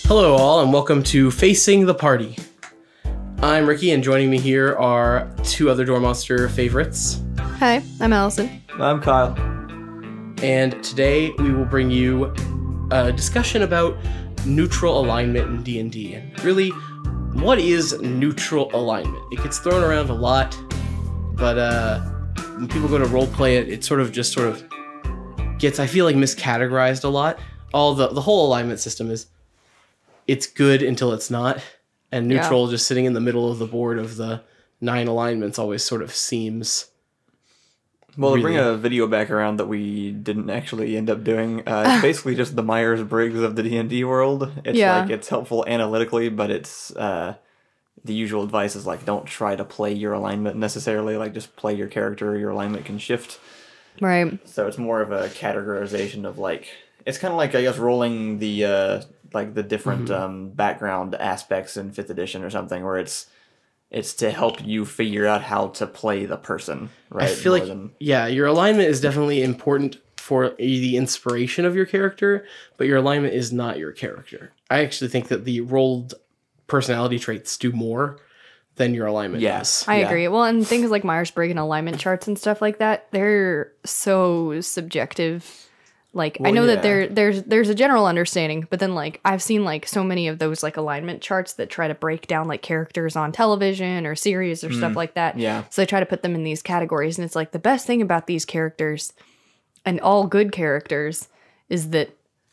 Hello all, and welcome to Facing the Party. I'm Ricky, and joining me here are two other Door Monster favorites. Hi, I'm Allison. I'm Kyle. And today we will bring you a discussion about neutral alignment in D&D. And really, what is neutral alignment? It gets thrown around a lot, but when people go to roleplay it, it sort of gets, I feel like, miscategorized a lot. The whole alignment system is, it's good until it's not, and neutral, just sitting in the middle of the board of the 9 alignments, always sort of seems... Well, to bring a video back around that we didn't actually end up doing, it's basically just the Myers-Briggs of the D&D world. It's like, it's helpful analytically, but it's, the usual advice is like, don't try to play your alignment necessarily, like just play your character, your alignment can shift. Right. So it's more of a categorization of like, it's kind of like, I guess, rolling the, like the different background aspects in 5th edition or something, where it's to help you figure out how to play the person, right? I feel your alignment is definitely important for the inspiration of your character, but your alignment is not your character. I actually think that the rolled personality traits do more than your alignment does. I agree. Well, and things like Myers-Briggs and alignment charts and stuff like that, they're so subjective. Like, I know that there's a general understanding, but then, like, I've seen, like, so many of those, like, alignment charts that try to break down, like, characters on television or series or stuff like that. Yeah. So they try to put them in these categories, and it's like, the best thing about these characters, and all good characters, is that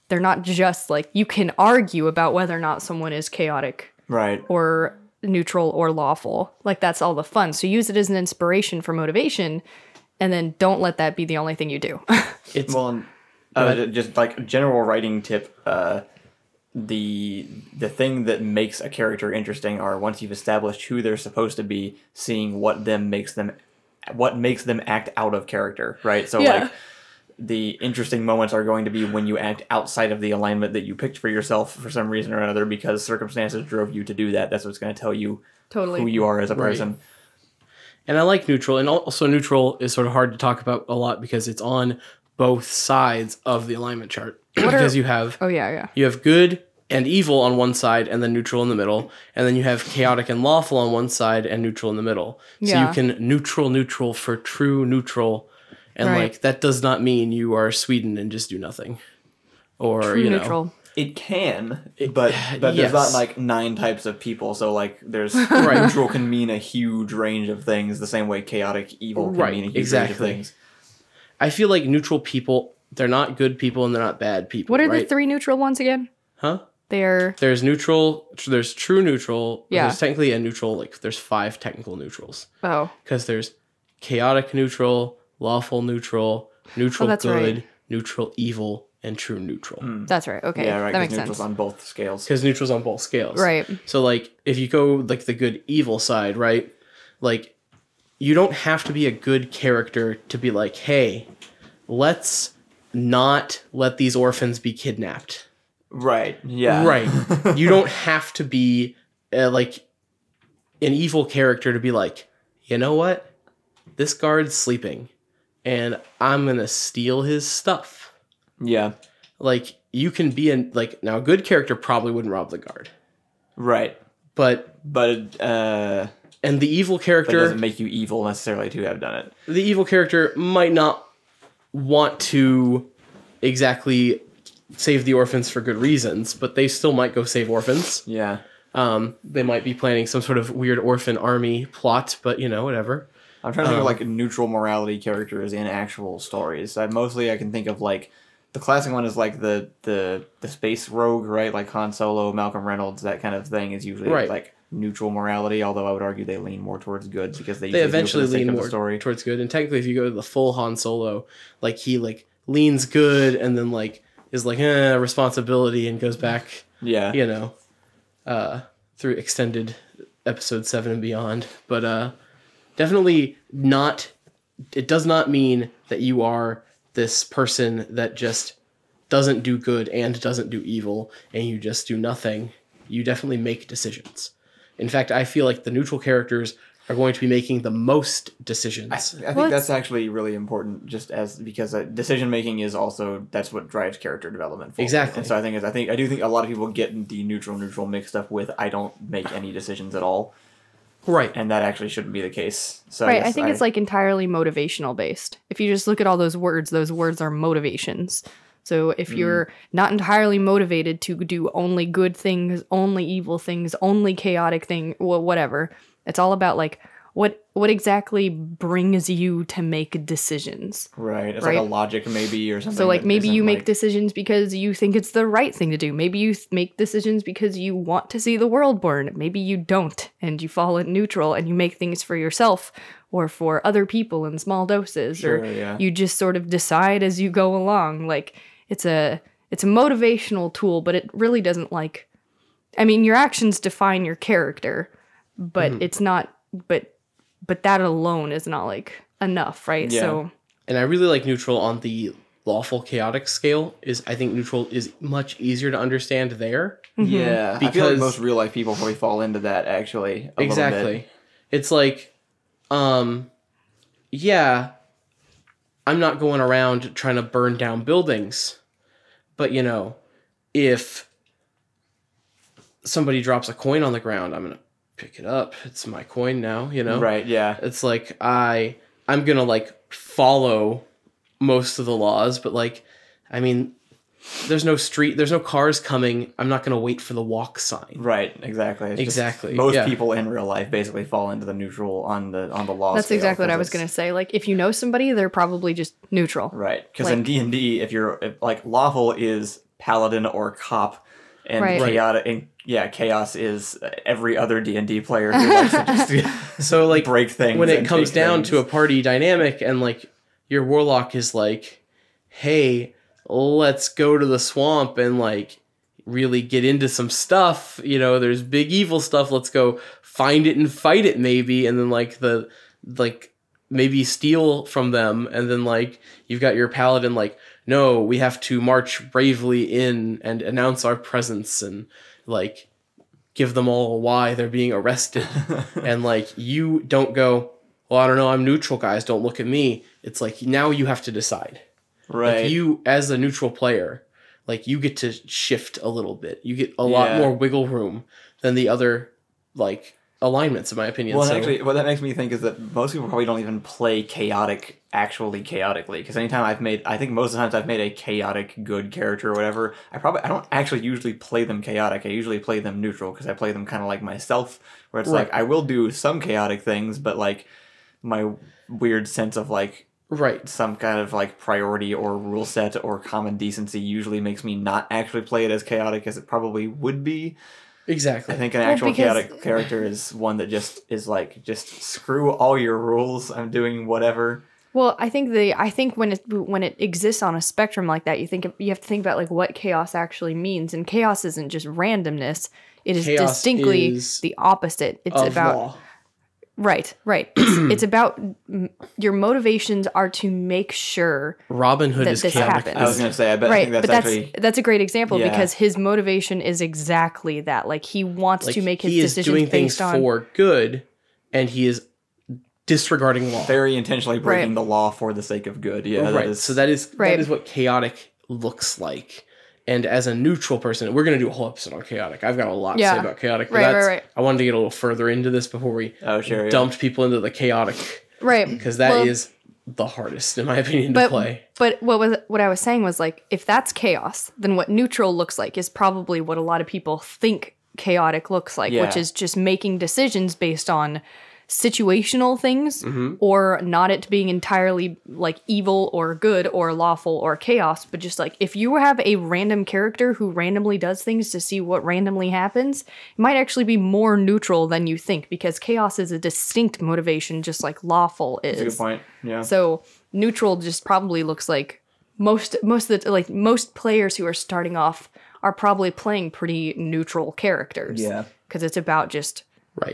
they're not just, like, you can argue about whether or not someone is chaotic. Right. Or neutral or lawful. Like, that's all the fun. So use it as an inspiration for motivation, and then don't let that be the only thing you do. Just like a general writing tip, the thing that makes a character interesting are, once you've established who they're supposed to be, seeing what makes them act out of character, right? So like the interesting moments are going to be when you act outside of the alignment that you picked for yourself for some reason or another, because circumstances drove you to do that. That's what's going to tell you who you are as a person. And I like neutral, and also neutral is sort of hard to talk about a lot because it's on both sides of the alignment chart. Because you have you have good and evil on one side, and then neutral in the middle, and then you have chaotic and lawful on one side and neutral in the middle. So you can neutral for true neutral, and like that does not mean you are Sweden and just do nothing, or true neutral. It can, but there's not like 9 types of people, so like there's neutral can mean a huge range of things, the same way chaotic evil can mean a huge range of things. I feel like neutral people, they're not good people and they're not bad people. What are the 3 neutral ones again? Huh? There's neutral, there's true neutral. Yeah. There's technically a neutral, like there's 5 technical neutrals. Oh. Because there's chaotic neutral, lawful neutral, neutral good, neutral evil, and true neutral. That's right. Okay. Yeah, right. That makes neutral's sense. on both scales. Because neutral's on both scales. Right. So like if you go like the good evil side, right? Like you don't have to be a good character to be like, hey, let's not let these orphans be kidnapped. Right. Yeah. Right. You don't have to be like an evil character to be like, you know what? This guard's sleeping and I'm going to steal his stuff. Yeah. Like you can be now a good character probably wouldn't rob the guard. Right. But and the evil character doesn't make you evil necessarily to have done it. The evil character might not want to exactly save the orphans for good reasons, but they still might go save orphans. Yeah. They might be planning some sort of weird orphan army plot, but whatever. I'm trying to think of like neutral morality characters in actual stories. I can think of like the classic one is like the space rogue, right? Like Han Solo, Malcolm Reynolds, that kind of thing is usually like neutral morality, although I would argue they lean more towards good because they eventually lean more towards good. And technically, if you go to the full Han Solo, like he like leans good and then like is like responsibility and goes back, through extended episode 7 and beyond. But definitely not. It does not mean that you are this person that just doesn't do good and doesn't do evil and you just do nothing. You definitely make decisions. In fact, I feel like the neutral characters are going to be making the most decisions. I think that's actually really important, just as because decision making is also that's what drives character development forward. Exactly. And so I do think a lot of people get the neutral mixed up with I don't make any decisions at all. Right. And that actually shouldn't be the case. So right. I think it's like entirely motivational based. If you just look at all those words are motivations. So if you're not entirely motivated to do only good things, only evil things, only chaotic thing, whatever, it's all about like what exactly brings you to make decisions. Right. It's like a logic maybe or something. So like maybe you make decisions because you think it's the right thing to do. Maybe you make decisions because you want to see the world burn. Maybe you don't and you fall in neutral and you make things for yourself or for other people in small doses. Sure, or you just sort of decide as you go along. Like it's a motivational tool, but it really doesn't like, I mean, your actions define your character, but it's not, but that alone is not like enough, right? Yeah. So, and I really like neutral on the lawful chaotic scale. I think neutral is much easier to understand there. Yeah, because I feel like most real life people probably fall into that actually. Exactly. It's like, yeah, I'm not going around trying to burn down buildings, but you know, if somebody drops a coin on the ground, I'm gonna pick it up. It's my coin now, you know? Right, yeah. It's like I'm gonna like follow most of the laws, but like, I mean, there's no cars coming. I'm not gonna wait for the walk sign. Right, exactly. It's exactly. Most people in real life basically fall into the neutral on the law. That's scale, exactly what I was gonna say. Like if you know somebody, they're probably just neutral. Right, because like, in D&D, if like lawful is paladin or cop, and chaotic, and chaos is every other D&D player who likes to just so like break things. When it comes down to a party dynamic, and like your warlock is like, hey, let's go to the swamp and like really get into some stuff. You know, there's big evil stuff. Let's go find it and fight it maybe. And then like maybe steal from them. And then like you've got your paladin like, no, we have to march bravely in and announce our presence and like give them all why they're being arrested. And like you don't go, well, I don't know, I'm neutral, guys, don't look at me. It's like now you have to decide. Right. Like you, as a neutral player, like you get to shift a little bit. You get a lot more wiggle room than the other like alignments, in my opinion. Well, actually, what that makes me think is that most people probably don't even play chaotic actually chaotically. Because I think most of the times I've made a chaotic good character or whatever, I don't actually usually play them chaotic. I usually play them neutral because I play them kind of like myself, where it's like I will do some chaotic things, but like my weird sense of like some kind of like priority or rule set or common decency usually makes me not actually play it as chaotic as it probably would be. Exactly. I think an actual chaotic character is one that just is like, just screw all your rules. I'm doing whatever. Well, I think when it exists on a spectrum like that, you have to think about like what chaos actually means, and chaos isn't just randomness. It is distinctly the opposite. It's about law. Right. It's about your motivations are to make sure Robin Hood is chaotic. Happens. I was going to say, I think that's a great example because his motivation is exactly that. Like he wants to make his decisions doing based things for good, and he is disregarding law. Very intentionally breaking the law for the sake of good. Yeah, that is what chaotic looks like. And as a neutral person, we're going to do a whole episode on chaotic. I've got a lot to say about chaotic. But I wanted to get a little further into this before we dumped people into the chaotic. Right. Because that is the hardest, in my opinion, to play. But what I was saying was, like, if that's chaos, then what neutral looks like is probably what a lot of people think chaotic looks like, which is just making decisions based on situational things or not it being entirely like evil or good or lawful or chaos, but just like if you have a random character who randomly does things to see what randomly happens, it might actually be more neutral than you think, because chaos is a distinct motivation just like lawful is. That's a good point. Yeah. So neutral just probably looks like most players who are starting off are probably playing pretty neutral characters. Yeah. Because it's about just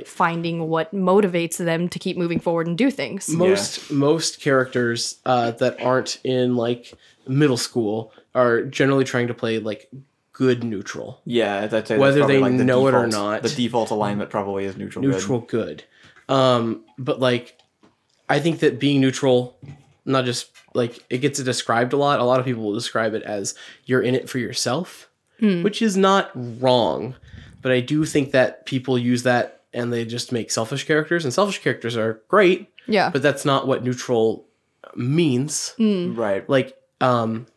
finding what motivates them to keep moving forward and do things. Most characters that aren't in like middle school are generally trying to play like good neutral. Yeah, that's whether they like know it or not. The default alignment probably is neutral good. But like, I think that being neutral, not just like it gets described a lot. A lot of people will describe it as you're in it for yourself, which is not wrong. But I do think that people use that and they just make selfish characters, and selfish characters are great. Yeah. But that's not what neutral means. Right. Like,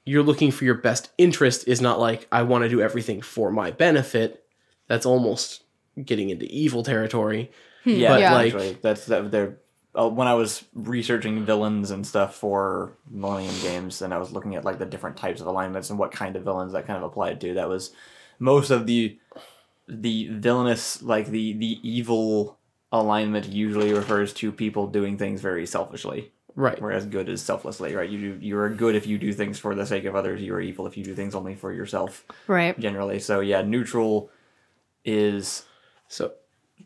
you're looking for your best interest is not like, I want to do everything for my benefit. That's almost getting into evil territory. Yeah, But, Yeah. like, actually, they're when I was researching villains and stuff for Millennium Games, and I was looking at like the different types of alignments and what kind of villains that kind of applied to. That was most of the villainous, like the evil alignment usually refers to people doing things very selfishly. right. Whereas good is selflessly, right? You're good if you do things for the sake of others. You are evil if you do things only for yourself. Right. Generally, so yeah, neutral is So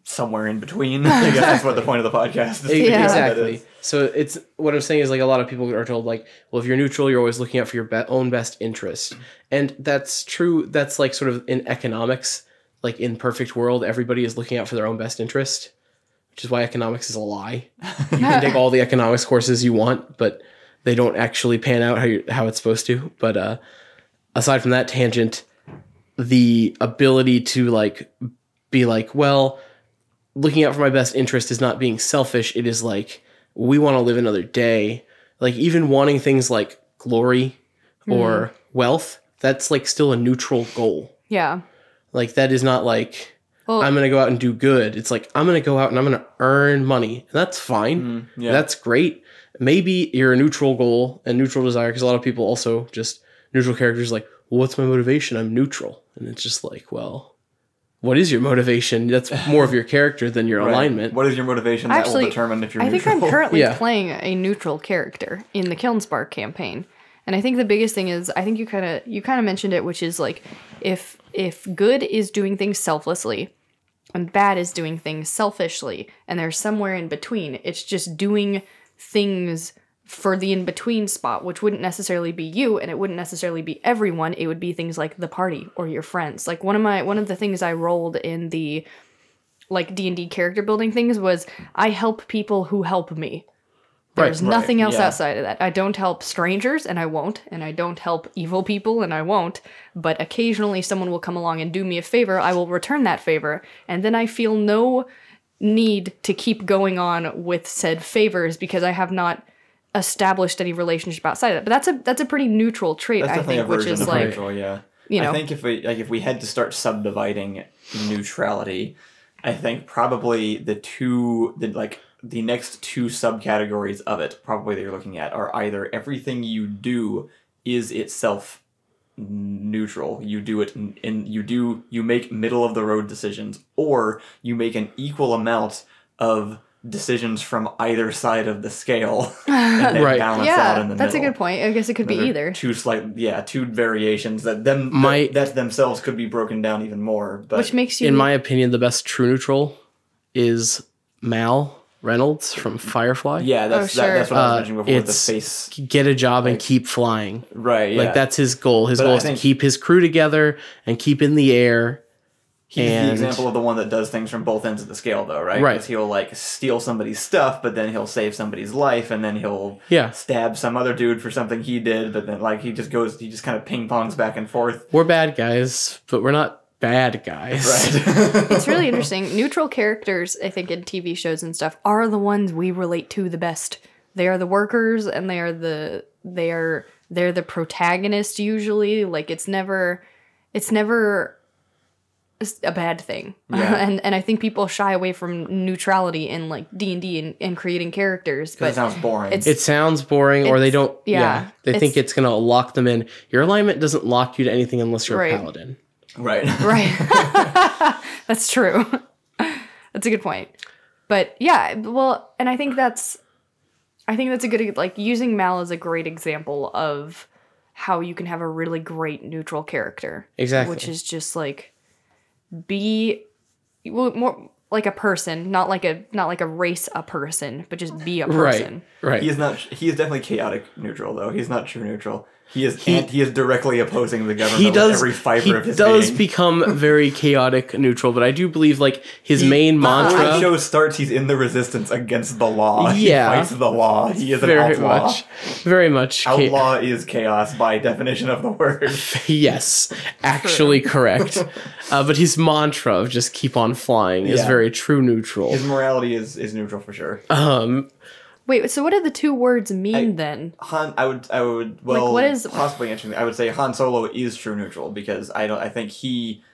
somewhere in between. I guess that's what the point of the podcast is. Yeah. exactly. So it's what I'm saying is like a lot of people are told like, well, if you're neutral, you're always looking out for your own best interest, and that's true. That's like sort of in economics, like in perfect world, everybody is looking out for their own best interest, which is why economics is a lie. You can take all the economics courses you want, but they don't actually pan out how it's supposed to. But aside from that tangent, the ability to like be like, well, looking out for my best interest is not being selfish. It is like, we want to live another day. Like even wanting things like glory or wealth, that's like still a neutral goal. Yeah. Like that is not like, Well- I'm going to go out and do good. It's like, I'm going to go out and I'm going to earn money. And that's fine. yeah. That's great. Maybe you're a neutral goal and neutral desire, because a lot of people also just neutral characters like, well, what's my motivation? I'm neutral. And it's just like, well, what is your motivation? That's more of your character than your Right. alignment. What is your motivation? That Actually, will determine if you're I neutral. think I'm currently Yeah. playing a neutral character in the Kilnspark campaign. And I think the biggest thing is, I think you kind of mentioned it, which is like, if good is doing things selflessly and bad is doing things selfishly, and there's somewhere in between, it's just doing things for the in-between spot, which wouldn't necessarily be you, and it wouldn't necessarily be everyone. It would be things like the party or your friends. Like one of the things I rolled in the like D&D character building things was I help people who help me. There's Right, nothing else yeah. outside of that. I don't help strangers, and I won't, and I don't help evil people, and I won't, but occasionally someone will come along and do me a favor. I will return that favor, and then I feel no need to keep going on with said favors because I have not established any relationship outside of that. But that's a pretty neutral trait, That's I definitely think, a which version is of like, neutral, yeah. you know. I think if we had to start subdividing neutrality, I think probably the next two subcategories of it, probably that you're looking at, are either everything you do is itself neutral. You do it you make middle of the road decisions, or you make an equal amount of decisions from either side of the scale and then Right. balance out in Yeah, the that's a middle. good point. I guess it could be Those are either. two variations that that themselves could be broken down even more. But Which makes you... In my opinion, the best true neutral is Mal Reynolds from Firefly. yeah, that's sure. that's what I was mentioning before with the It's face. get a job and keep flying. Right, yeah. Like that's his goal. His But goal I is to think- keep his crew together and keep in the air. He's the and- example of the one that does things from both ends of the scale, though, right? Right. 'Cause he'll like steal somebody's stuff, but then he'll save somebody's life, and then he'll Yeah. stab some other dude for something he did. But then like he just kind of ping pongs back and forth. We're bad guys, but we're not bad guys. Right. It's really interesting. Neutral characters, I think, in TV shows and stuff, are the ones we relate to the best. They are the workers, and they're the protagonist usually. Like it's never a bad thing. Yeah. and I think people shy away from neutrality in like D&D and creating characters. It But sounds boring. it's- It sounds boring, or they don't. yeah, they think it's- it's gonna lock them in. Your alignment doesn't lock you to anything unless you're Right. a paladin. right. right. That's true. That's a good point. But yeah, well, and I think that's a good, like, using Mal as a great example of how you can have a really great neutral character. Exactly. Which is just like, be, well, like a person, not like a race a person, but just be a person. Right. He is definitely chaotic neutral though. He's not true neutral. He is directly opposing the government with every fiber of his being. He does become very chaotic neutral, but I do believe like his main mantra. When the show starts, he's in the resistance against the law. Yeah, he fights the law. He is an outlaw. Very much. Outlaw is chaos by definition of the word. Yes, actually correct. But his mantra of just keep on flying is very true neutral. His morality is neutral for sure. Wait, so what do the two words mean then? I would well, like, what is possibly interesting. I would say Han Solo is true neutral because I think he,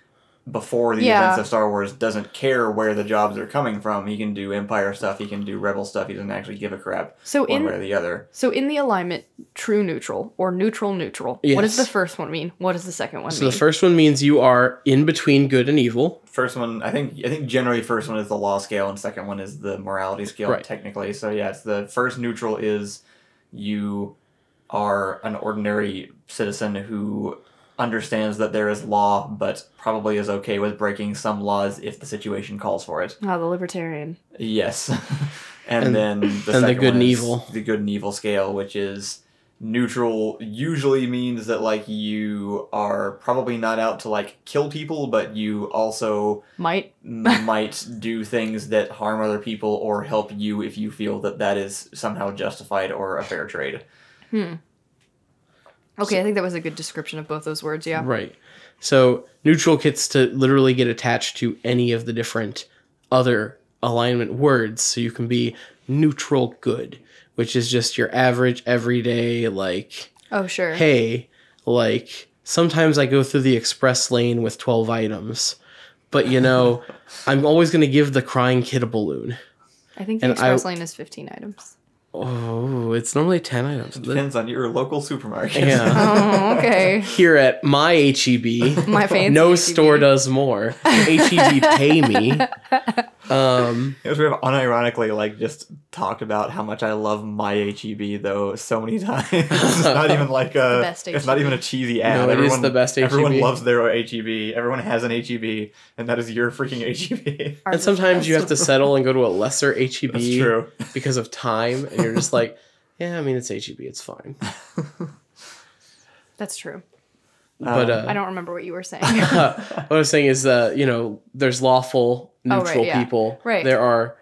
before the events of Star Wars, doesn't care where the jobs are coming from. He can do Empire stuff, he can do Rebel stuff, he doesn't actually give a crap one way or the other. So in the alignment, true neutral or neutral neutral, what does the first one mean? What does the second one mean? So the first one means you are in between good and evil. First one, I think generally first one is the law scale and second one is the morality scale, technically. So yeah, it's the first neutral is you are an ordinary citizen who understands that there is law, but probably is okay with breaking some laws if the situation calls for it. Oh, the libertarian. Yes. and then the good and evil. The good and evil scale, which is neutral usually means that like you are probably not out to like kill people, but you also might do things that harm other people or help you if you feel that is somehow justified or a fair trade. Okay, I think that was a good description of both those words, yeah. Right. So neutral gets to literally get attached to any of the different other alignment words. So you can be neutral good, which is just your average, everyday, like... Oh, sure. Hey, like, sometimes I go through the express lane with 12 items, but, you know, I'm always going to give the crying kid a balloon. I think the express lane is 15 items. Oh, it's normally 10 items. It depends on your local supermarket. Yeah. Oh, okay. Here at my HEB, my fancy no HEB. store does more. HEB pay me. We have unironically like just talked about how much I love my HEB though so many times. It's not even like it's not even a cheesy ad. No, it is the best HEB. Everyone loves their HEB. Everyone has an HEB, and that is your freaking HEB. And sometimes you have to settle and go to a lesser HEB. That's true. Because of time, and you're just like, yeah, I mean it's HEB, it's fine. That's true. But I don't remember what you were saying. What I was saying is you know, there's lawful neutral people. Right. There are,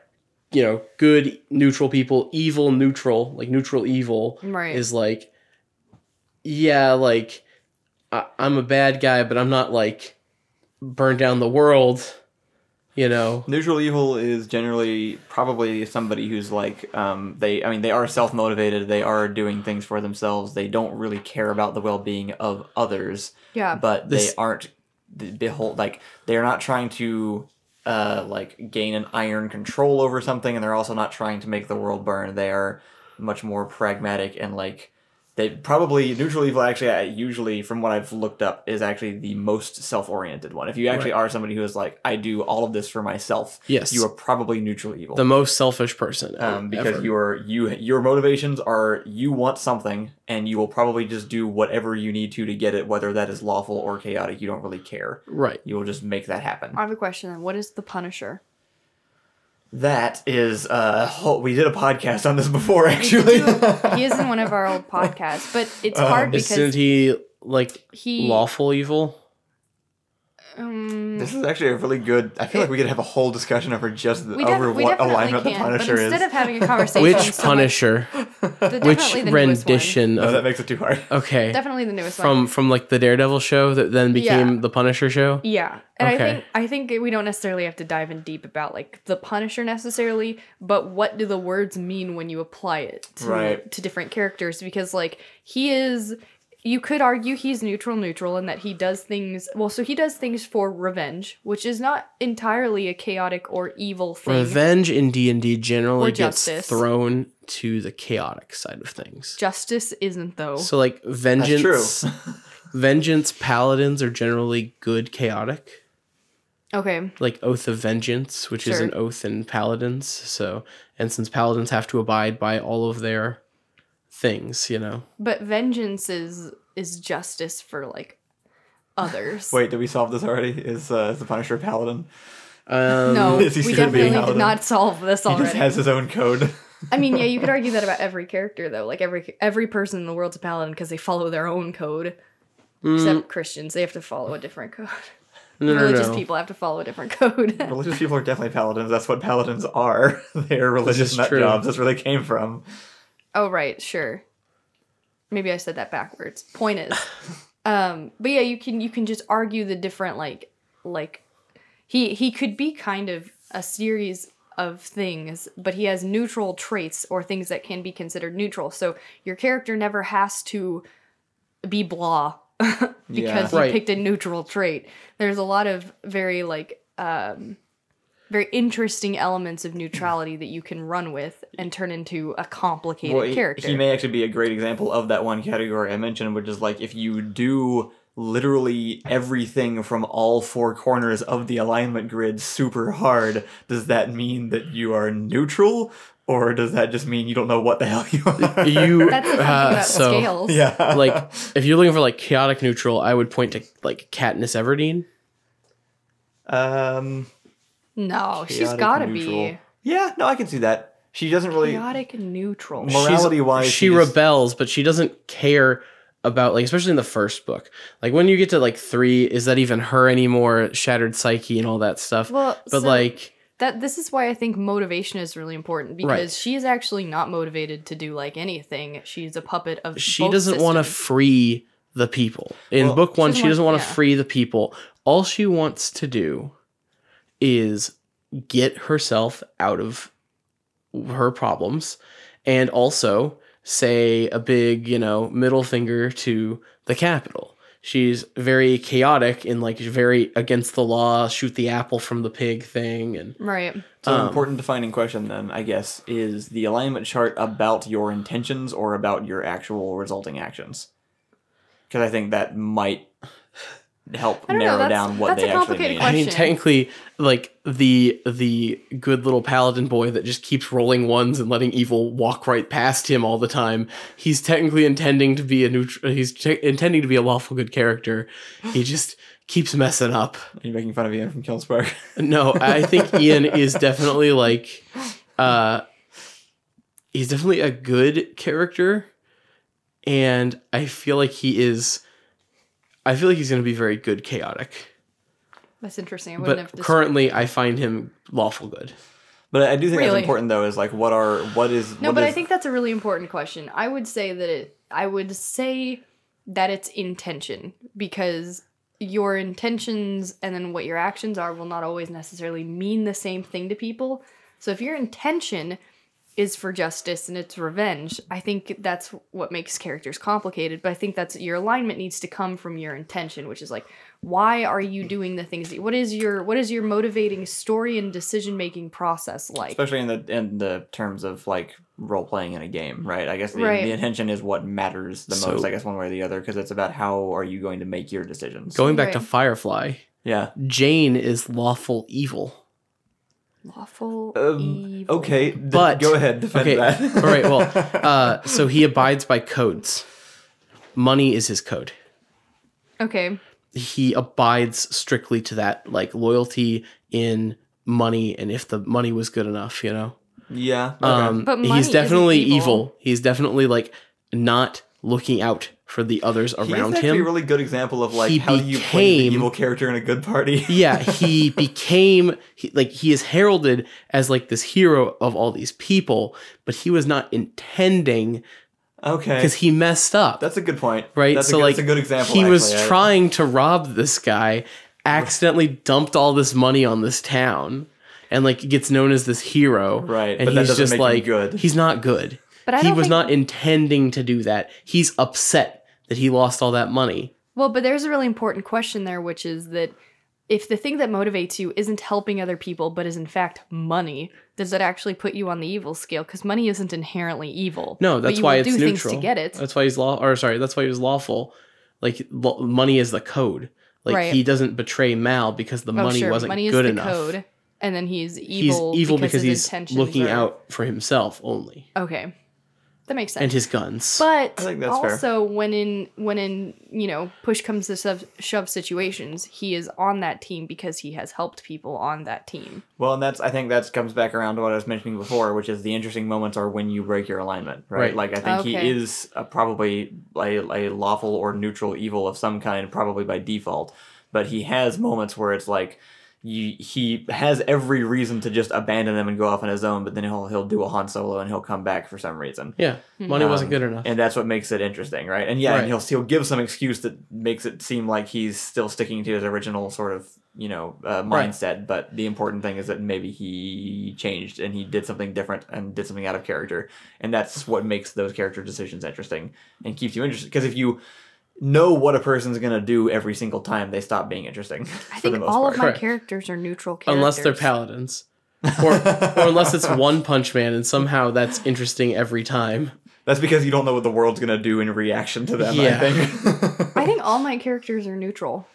you know, good neutral people, evil neutral, like neutral evil is like, yeah, like I'm a bad guy, but I'm not like burn down the world, you know. Neutral evil is generally probably somebody who's like they are self-motivated, they are doing things for themselves, they don't really care about the well-being of others. Yeah. But they aren't they're not trying to like gain an iron control over something, and they're also not trying to make the world burn. They are much more pragmatic and like they probably neutral evil actually usually from what I've looked up is actually the most self-oriented one. If you actually are somebody who is like I do all of this for myself, yes, you are probably neutral evil. The most selfish person because ever. your motivations are you want something and you will probably just do whatever you need to get it, whether that is lawful or chaotic. You don't really care. Right. You will just make that happen. I have a question then. What is the Punisher? That is, we did a podcast on this before, actually. He is in one of our old podcasts, but it's hard because... Isn't he, like, lawful evil? This is actually a really good... I feel like we could have a whole discussion over what alignment the Punisher is. Instead of having a conversation... Which Punisher? Which rendition? No, that makes it too hard. Okay. Definitely the newest one. From like the Daredevil show that then became the Punisher show? Yeah. And I think we don't necessarily have to dive in deep about like the Punisher necessarily, but what do the words mean when you apply it to different characters? Because like he is... You could argue he's neutral in that he does things... Well, so he does things for revenge, which is not entirely a chaotic or evil thing. Revenge in D&D generally gets thrown to the chaotic side of things. Justice isn't, though. So, like, vengeance... That's true. Vengeance paladins are generally good chaotic. Okay. Like Oath of Vengeance, which is an oath in paladins. So, and since paladins have to abide by all of their... things, you know. But vengeance is justice for like others. Wait, did we solve this already? Is the Punisher a paladin? No, Is he we scared of being definitely did Paladin? not solve this He already. just has his own code. I mean, yeah, you could argue that about every character, though. Like, every person in the world's a paladin because they follow their own code. Except Christians, they have to follow a different code. No, Religious no. people have to follow a different code. Religious people are definitely paladins. That's what paladins are. They're religious is nut true. jobs. That's where they came from. Oh, right, sure. Maybe I said that backwards. Point is, but yeah, you can just argue the different like he could be kind of a series of things, but he has neutral traits or things that can be considered neutral. So your character never has to be blah because Yeah. you picked a neutral trait. There's a lot of very very interesting elements of neutrality that you can run with and turn into a complicated character. He may actually be a great example of that one category I mentioned, which is like if you do literally everything from all four corners of the alignment grid super hard, does that mean that you are neutral? Or does that just mean you don't know what the hell you are? That's the thing about scales. Yeah. Like, if you're looking for like chaotic neutral, I would point to like Katniss Everdeen. No, she's Chaotic gotta neutral. be Yeah, no, I can see that. She doesn't really chaotic neutral. morality-wise. She rebels, but she doesn't care about, like, especially in the first book. Like, when you get to like 3, is that even her anymore? Shattered psyche and all that stuff. Well, but so- like, This is why I think motivation is really important, because Right. she is actually not motivated to do like anything. She's a puppet of she both doesn't want to systems. free the people. In Well, book 1, she she doesn't want to yeah. free the people. All she wants to do is get herself out of her problems, and also say a big, middle finger to the Capitol. She's very chaotic and like very against the law, shoot the apple from the pig thing, and Right. So an important defining question then, I guess, is the alignment chart about your intentions or about your actual resulting actions? Because I think that might help I don't know, narrow that's- down what that's they a actually complicated mean. I mean, question. technically, like the good little paladin boy that just keeps rolling ones and letting evil walk right past him all the time. He's technically intending to be intending to be a lawful good character. He just keeps messing up. Are you making fun of Ian from Killspark? No, I think Ian is definitely like, he's definitely a good character, and I feel like he's going to be very good chaotic. That's interesting. I wouldn't But have currently, I find him lawful good. But I do think that's Really? important though, is like what is No, but I think that's a really important question. I would say that it's intention, because your intentions and then what your actions are will not always necessarily mean the same thing to people. So if your intention is for justice and it's revenge, I think that's what makes characters complicated. But I think that's your alignment needs to come from your intention, which is like, why are you doing the things what is your motivating story and decision making process like? especially in the terms of like role playing in a game, right? I guess Right. the intention is what matters the So- most, I guess, one way or the other, because it's about how are you going to make your decisions. Going back to Right. Firefly, Yeah. Jane is lawful evil. Lawful evil. Okay, But go ahead, defend okay, that. all right. Well, so he abides by codes. Money is his code. Okay. He abides strictly to that, like loyalty in money, and if the money was good enough, Yeah. Okay. But money he's isn't definitely evil. evil. He's definitely like not looking out for the others He's around actually a him. really good example of like He how you play the became- evil character in a good party. Yeah, he became he is heralded as like this hero of all these people, but he was not intending, Okay. because he messed up. That's a good point. Right? That's So that's like a good example. he was actually. trying to rob this guy, accidentally dumped all this money on this town, and like gets known as this hero. Right, And but that he's doesn't just make him like good. he's not good. But I he don't was think- not intending to do that. He's upset that he lost all that money. Well, but there's a really important question there, which is that if the thing that motivates you isn't helping other people, but is in fact money, does that actually put you on the evil scale? Because money isn't inherently evil. No, but that's you why will it's do neutral. things to get it. That's why that's why he was lawful. Like money is the code. Like Right. he doesn't betray Mal because the money wasn't money is good the enough. code, and then he's He's evil. evil because his he's intentions looking are- out for himself only. Okay, That makes sense. And his guns. But I think that's also when in push comes to shove situations, he is on that team because he has helped people on that team. Well, and I think that comes back around to what I was mentioning before, which is the interesting moments are when you break your alignment, right? Like, I think he is probably a lawful or neutral evil of some kind, probably by default. But he has moments where it's like, he has every reason to just abandon them and go off on his own, but then he'll do a Han Solo and he'll come back for some reason. Yeah, money wasn't good enough. And that's what makes it interesting, right? And and he'll give some excuse that makes it seem like he's still sticking to his original sort of, mindset. Right. But the important thing is that maybe he changed and he did something different and did something out of character. And that's what makes those character decisions interesting and keeps you interested. Because if you know what a person's going to do every single time, they stop being interesting. I think all of my characters are neutral characters. Unless they're paladins. or unless it's One Punch Man and somehow that's interesting every time. That's because you don't know what the world's going to do in reaction to them, I think. I think all my characters are neutral.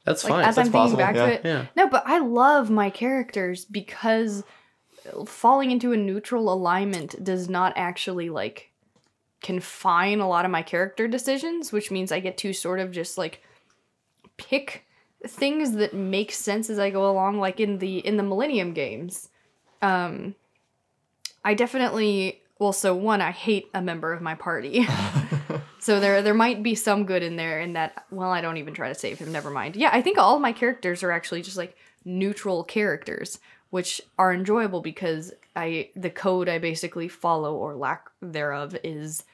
That's fine. As that's I'm thinking back to it. Yeah. No, but I love my characters because falling into a neutral alignment does not actually, confine a lot of my character decisions, which means I get to sort of just pick things that make sense as I go along, like in the Millennium games. I definitely I hate a member of my party. So there might be some good in there in that, I don't even try to save him, never mind. Yeah, I think all of my characters are actually just neutral characters, which are enjoyable because the code I basically follow or lack thereof is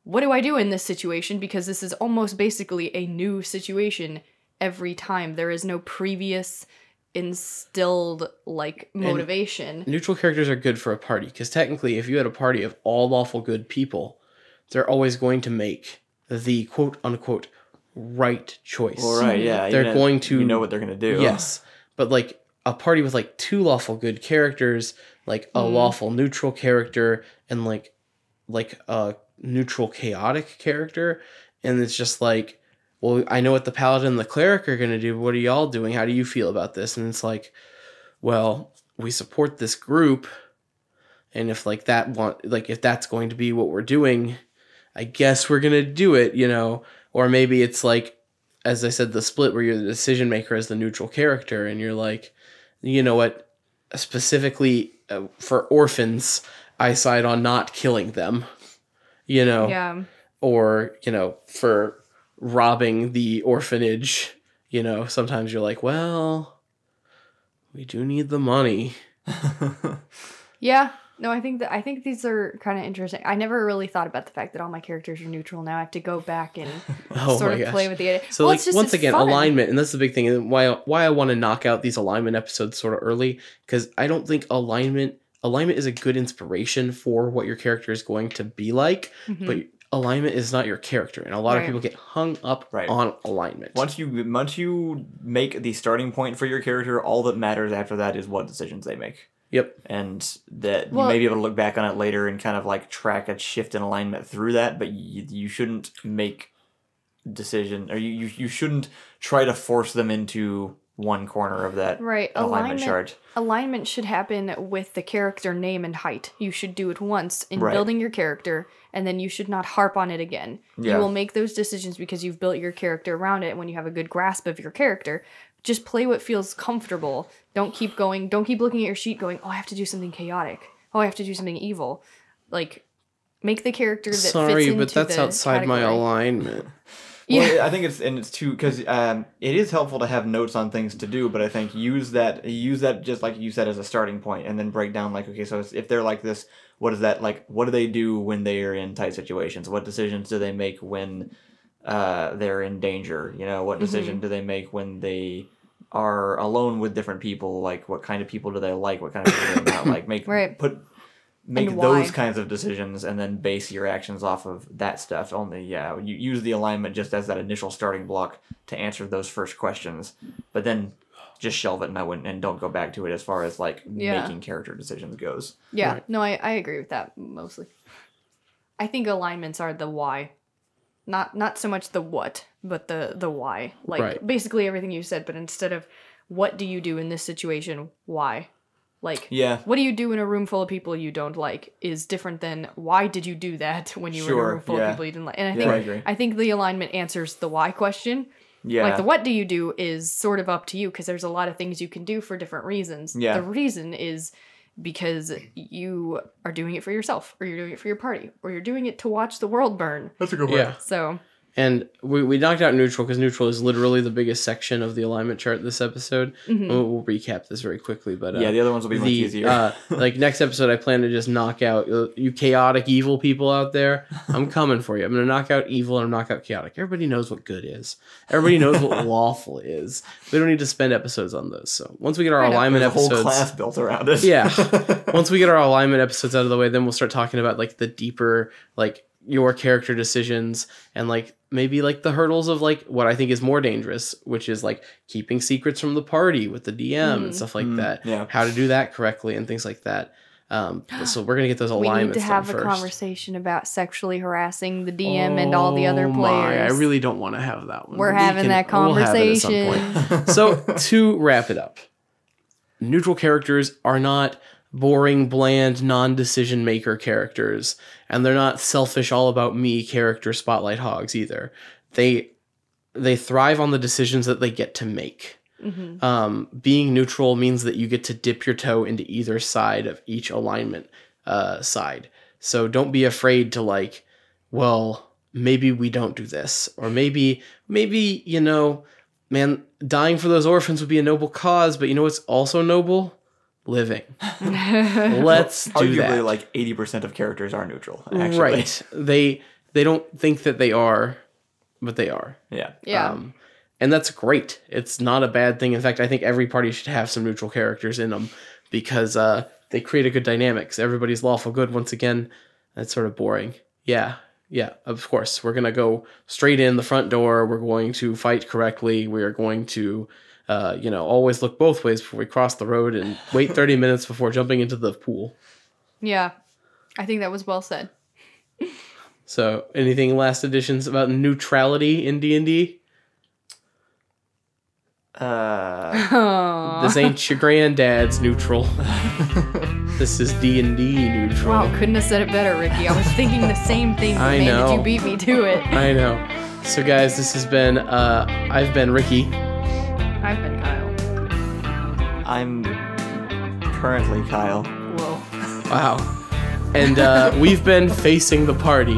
what do I do in this situation? Because this is almost basically a new situation every time. There is no previous instilled motivation. And neutral characters are good for a party because technically if you had a party of all lawful good people, they're always going to make the quote unquote right choice. Well, right, yeah. They're going to... You know what they're going to do. Yes. But a party with two lawful good characters, a lawful neutral character, and a neutral chaotic character, and it's just I know what the paladin and the cleric are going to do. What are y'all doing? How do you feel about this? And it's we support this group, and if if that's going to be what we're doing, I guess we're going to do it, or maybe it's as I said, the split where you're the decision maker as the neutral character, and you're you know what, specifically for orphans, I side on not killing them, Yeah. Or, for robbing the orphanage, sometimes you're we do need the money. Yeah. No, I think these are kind of interesting. I never really thought about the fact that all my characters are neutral. Now I have to go back and play with the idea. So once again, fun. Alignment, and that's the big thing, and why I want to knock out these alignment episodes sort of early, because I don't think alignment is a good inspiration for what your character is going to be like, but alignment is not your character, and a lot of people get hung up on alignment. Once you make the starting point for your character, all that matters after that is what decisions they make. Yep. And that you may be able to look back on it later and kind of track a shift in alignment through that, but you shouldn't make decision, or you shouldn't try to force them into one corner of that alignment chart. Alignment should happen with the character name and height. You should do it once in building your character, and then you should not harp on it again. Yeah. You will make those decisions because you've built your character around it. When you have a good grasp of your character, just play what feels comfortable. Don't keep looking at your sheet going, I have to do something chaotic. I have to do something evil. Make the character that fits into the Sorry, but that's outside my alignment. Well, I think it's too, because it is helpful to have notes on things to do, but I think use that just like you said as a starting point, and then break down okay, so if they're like this, what is that what do they do when they are in tight situations? What decisions do they make when they're in danger? What decision do they make when they are alone with different people? What kind of people do they like? What kind of people do they not like? Make those kinds of decisions, and then base your actions off of that stuff. You use the alignment just as that initial starting block to answer those first questions, but then just shelve it and don't go back to it as far as making character decisions goes. Yeah, no, I agree with that mostly. I think alignments are the why, not so much the what, but the why. Basically everything you said, but instead of what do you do in this situation, why? Like, Yeah. what do you do in a room full of people you don't like is different than why did you do that when you were in a Sure, room full yeah. of people you didn't like. And Yeah, I agree. I think the alignment answers the why question. Yeah. Like the what do you do is sort of up to you because there's a lot of things you can do for different reasons. Yeah. The reason is because you are doing it for yourself, or you're doing it for your party, or you're doing it to watch the world burn. That's a good Yeah. So, And we knocked out neutral because neutral is literally the biggest section of the alignment chart this episode. We'll recap this very quickly, but Yeah, the other ones will be much easier. Like next episode, I plan to just knock out you chaotic evil people out there. I'm coming for you. I'm gonna knock out evil and I'm knock out chaotic. Everybody knows what good is. Everybody knows what lawful is. We don't need to spend episodes on those. So once we get our alignment There's a whole episodes, class built around it. yeah. Once we get our alignment episodes out of the way, then we'll start talking about like the deeper like your character decisions and like maybe like the hurdles of like what I think is more dangerous, which is like keeping secrets from the party with the DM and stuff like that. Yeah. How to do that correctly and things like that. So we're gonna get those we alignments need to have a first. conversation about sexually harassing the DM and all the other Oh players. my, I really don't want to have that one. We're but having that we'll have it at some conversation. point. So to wrap it up, neutral characters are not boring, bland, non-decision maker characters, and they're not selfish, all about me character spotlight hogs either. They thrive on the decisions that they get to make. Being neutral means that you get to dip your toe into either side of each alignment side. So don't be afraid to like, well, maybe we don't do this, or maybe you know, man, dying for those orphans would be a noble cause, but you know what's also noble? Living. Let's do Arguably, that. like 80% of characters are neutral. Actually. Right. They don't think that they are, but they are. Yeah. Yeah. And that's great. It's not a bad thing. In fact, I think every party should have some neutral characters in them because they create a good dynamic. So everybody's lawful good. Once again, that's sort of boring. Yeah, of course. We're going to go straight in the front door. We're going to fight correctly. We are going to, always look both ways before we cross the road and wait 30 minutes before jumping into the pool. Yeah. I think that was well said. So anything last additions about neutrality in D&D? This ain't your granddad's neutral. This is D&D neutral. Wow, couldn't have said it better, Ricky. I was thinking the same thing. I Man, know. did you beat me to it? I know. So guys, this has been, I've been Ricky. I've been Kyle. I'm currently Kyle. Whoa. Wow. And we've been Facing the Party.